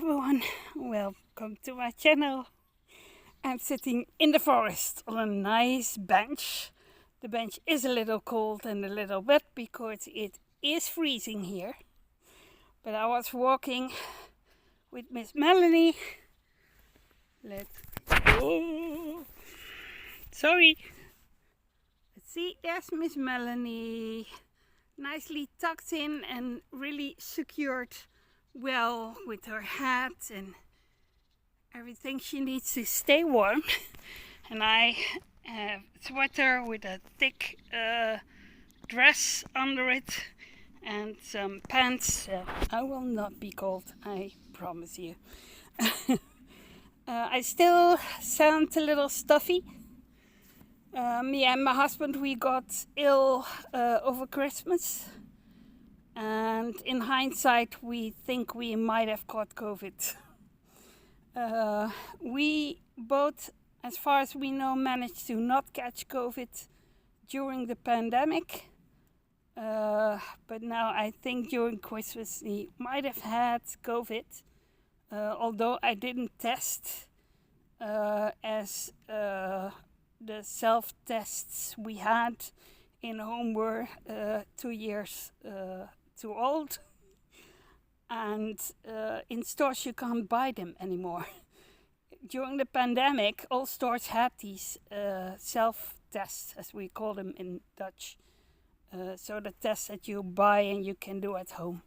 everyone, welcome to my channel. I'm sitting in the forest on a nice bench. The bench is a little cold and a little wet because it is freezing here. But I was walking with Miss Melanie. Let's go. Sorry. Let's see, there's Miss Melanie. Nicely tucked in and really secured well with her hat and everything she needs to stay warm. And I have a sweater with a thick dress under it and some pants, so I will not be cold, I promise you. I still sound a little stuffy. Me and my husband, we got ill over Christmas. And in hindsight, we think we might have caught COVID. We both, as far as we know, managed to not catch COVID during the pandemic. But now I think during Christmas we might have had COVID. Although I didn't test, as the self-tests we had in home were 2 years too old, and in stores you can't buy them anymore. During the pandemic, all stores had these self-tests, as we call them in Dutch. So the tests that you buy and you can do at home.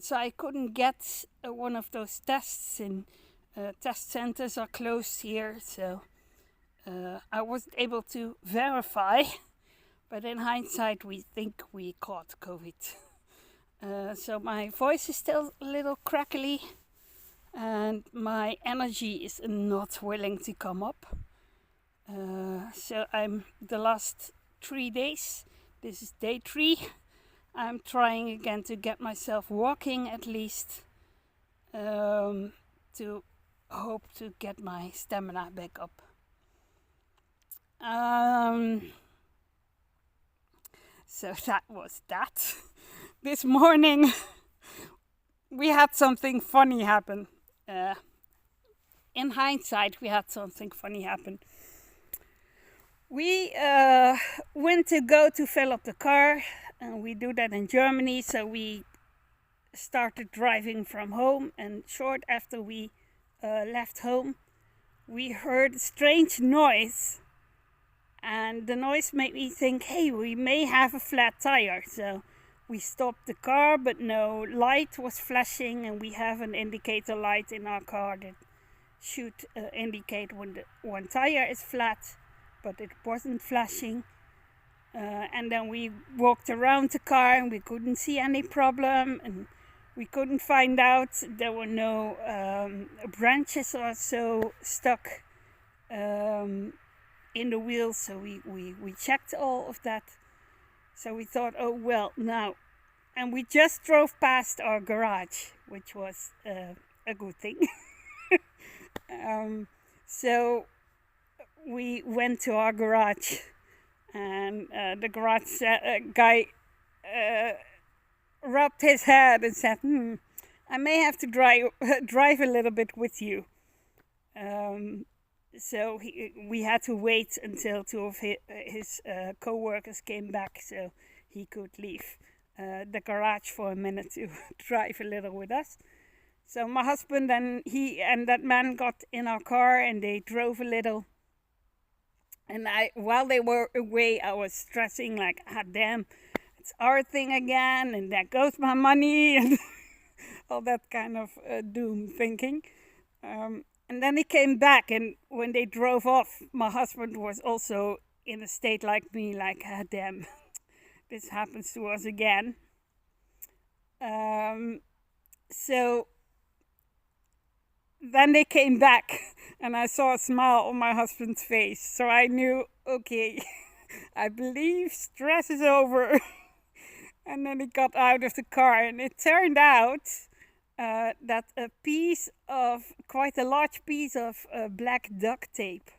So I couldn't get one of those tests, and test centers are closed here, so I wasn't able to verify. But in hindsight, we think we caught COVID. So my voice is still a little crackly, and my energy is not willing to come up. So I'm the last 3 days. This is day 3. I'm trying again to get myself walking at least, to hope to get my stamina back up. So that was that. This morning we had something funny happen. In hindsight, we had something funny happen. We went to go to fill up the car, and we do that in Germany, so we started driving from home, and short after we left home, we heard a strange noise, and the noise made me think, hey, we may have a flat tire. So we stopped the car, but no light was flashing, and we have an indicator light in our car that should indicate when the one tire is flat, but it wasn't flashing. And then we walked around the car and we couldn't see any problem, and we couldn't find out. There were no branches or so stuck in the wheels, so we checked all of that. So we thought, oh well, now, and we just drove past our garage, which was a good thing. So we went to our garage, and the garage guy rubbed his head and said, I may have to drive a little bit with you. So we had to wait until 2 of his co-workers came back so he could leave the garage for a minute to drive a little with us. So my husband and he and that man got in our car and they drove a little. And while they were away, I was stressing like, damn, it's our thing again, and there goes my money, and all that kind of doom thinking. And then they came back, and when they drove off, my husband was also in a state like me, like, damn, this happens to us again. So then they came back, and I saw a smile on my husband's face, so I knew, okay, I believe stress is over. And then he got out of the car, and it turned out that quite a large piece of black duct tape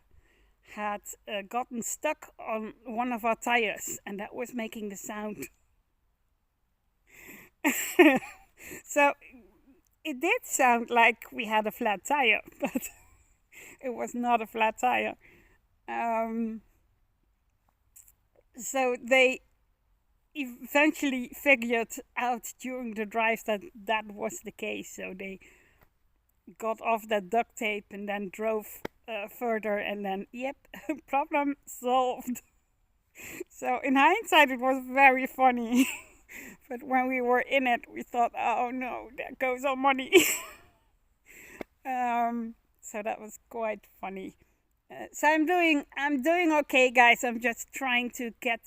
had gotten stuck on one of our tires, and that was making the sound. So it did sound like we had a flat tire, but it was not a flat tire. Um, so they eventually figured out during the drive that that was the case. So they got off that duct tape and then drove further, and then, yep, problem solved. So in hindsight, it was very funny. But when we were in it, we thought, oh no, there goes our money. So that was quite funny. So I'm doing okay, guys. I'm just trying to get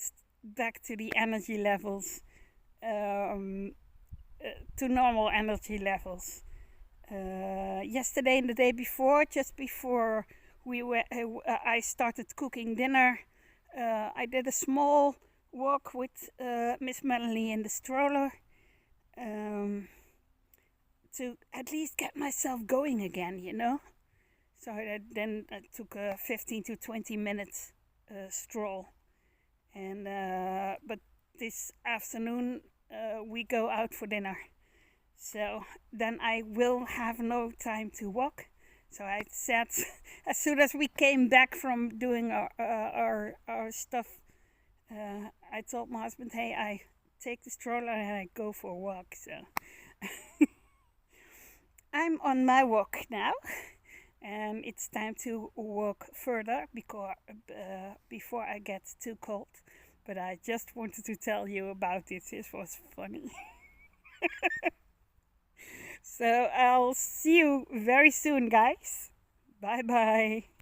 back to the energy levels, um, to normal energy levels. Yesterday and the day before, just before I started cooking dinner. I did a small walk with Miss Melanie in the stroller, um, to at least get myself going again, you know. So then I took a 15 to 20 minutes stroll, and but this afternoon we go out for dinner. So then I will have no time to walk. So I said, as soon as we came back from doing our stuff, I told my husband, hey, I take the stroller and I go for a walk. So I'm on my walk now, and it's time to walk further before I get too cold. But I just wanted to tell you about this. This was funny. So I'll see you very soon, guys. Bye bye.